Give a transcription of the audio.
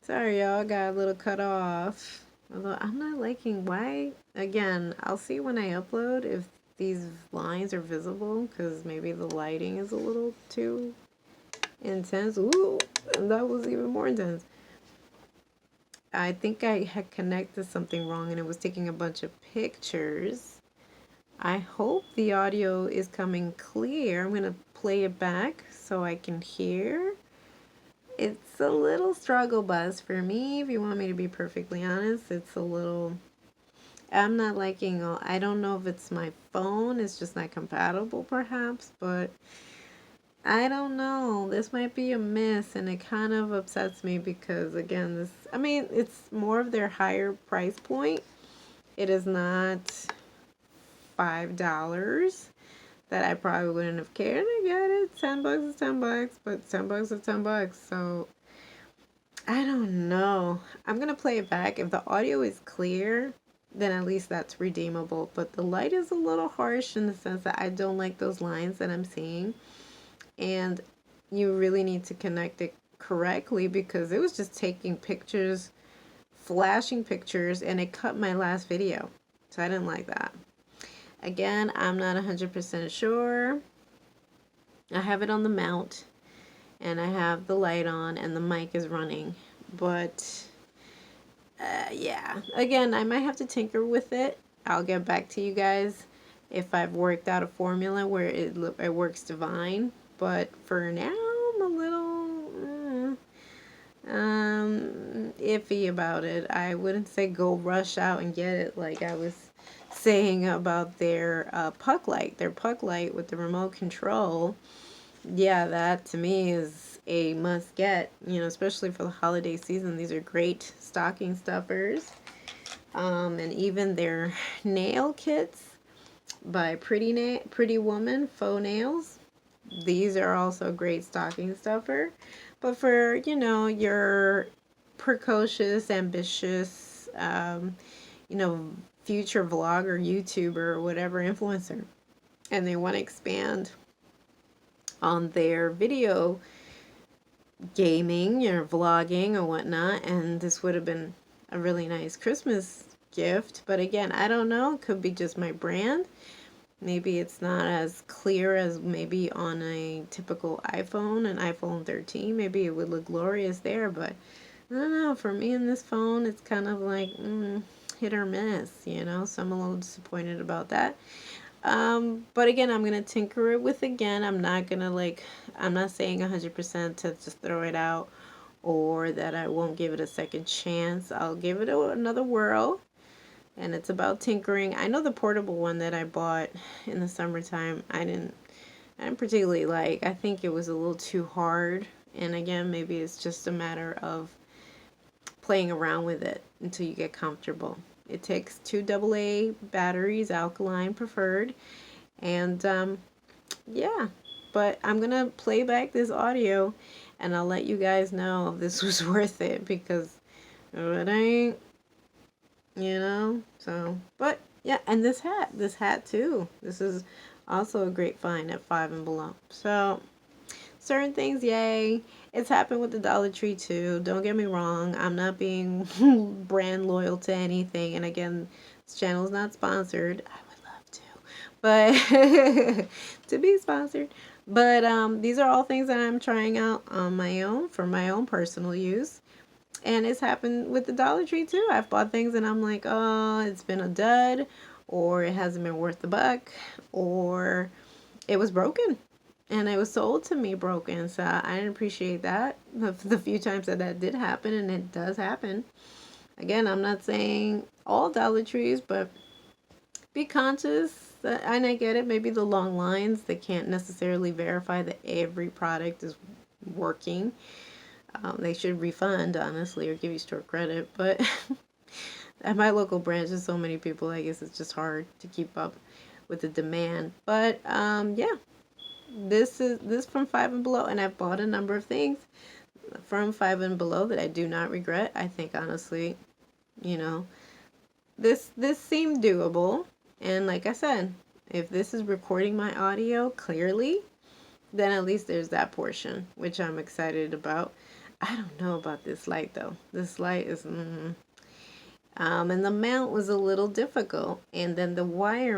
Sorry, y'all, got a little cut off. Although I'm not liking why. Again, I'll see when I upload if these lines are visible because maybe the lighting is a little too intense. Ooh, and that was even more intense. I think I had connected something wrong and it was taking a bunch of pictures. I hope the audio is coming clear. I'm going to play it back so I can hear. It's a little struggle bus for me, if you want me to be perfectly honest. It's a little, I'm not liking all, I don't know if it's my phone, it's just not compatible perhaps, but I don't know. This might be a miss, and it kind of upsets me because, again, this, I mean, it's more of their higher price point. It is not $5 that I probably wouldn't have cared. I get it. $10 is $10, but $10 is $10. So I don't know. I'm gonna play it back. If the audio is clear, then at least that's redeemable. But the light is a little harsh in the sense that I don't like those lines that I'm seeing. And you really need to connect it correctly because it was just taking pictures, flashing pictures, and it cut my last video. So I didn't like that. Again, I'm not 100% sure. I have it on the mount and I have the light on and the mic is running. But yeah, again, I might have to tinker with it. I'll get back to you guys if I've worked out a formula where it works divine. But for now, I'm a little iffy about it. I wouldn't say go rush out and get it like I was saying about their puck light. Their puck light with the remote control. Yeah, that to me is a must get, you know, especially for the holiday season. These are great stocking stuffers. And even their nail kits by Pretty Woman Faux Nails. These are also a great stocking stuffer. But for, you know, your precocious, ambitious, you know, future vlogger, YouTuber, or whatever influencer, and they want to expand on their video gaming or vlogging or whatnot, and this would have been a really nice Christmas gift. But again, I don't know, it could be just my brand. Maybe it's not as clear as maybe on a typical iPhone, an iPhone 13. Maybe it would look glorious there, but I don't know. For me in this phone, it's kind of like hit or miss, you know, so I'm a little disappointed about that. But again, I'm going to tinker it with again. I'm not going to I'm not saying 100% to just throw it out or that I won't give it a second chance. I'll give it another whirl. And it's about tinkering. I know the portable one that I bought in the summertime, I didn't particularly like. I think it was a little too hard. And again, maybe it's just a matter of playing around with it until you get comfortable. It takes 2 AA batteries, alkaline preferred. And yeah, but I'm going to play back this audio and I'll let you guys know if this was worth it because it ain't, you know. So, but yeah, and this hat too, this is also a great find at Five and Below. So certain things, yay. It's happened with the Dollar Tree too, don't get me wrong. I'm not being brand loyal to anything, and again, this channel is not sponsored. I would love to, but to be sponsored. But these are all things that I'm trying out on my own for my own personal use. And it's happened with the Dollar Tree too. I've bought things and I'm like, oh, it's been a dud, or it hasn't been worth the buck, or it was broken and it was sold to me broken. So I didn't appreciate that the few times that that did happen, and it does happen. Again, I'm not saying all Dollar Trees, but be conscious. And I get it. Maybe the long lines, they can't necessarily verify that every product is working. They should refund, honestly, or give you store credit. But at my local branch, there's so many people, I guess it's just hard to keep up with the demand. But yeah, this is from Five and Below, and I've bought a number of things from Five and Below that I do not regret. I think honestly, you know, this seemed doable, and like I said, if this is recording my audio clearly, then at least there's that portion, which I'm excited about. I don't know about this light though. This light is, and the mount was a little difficult. And then the wiring.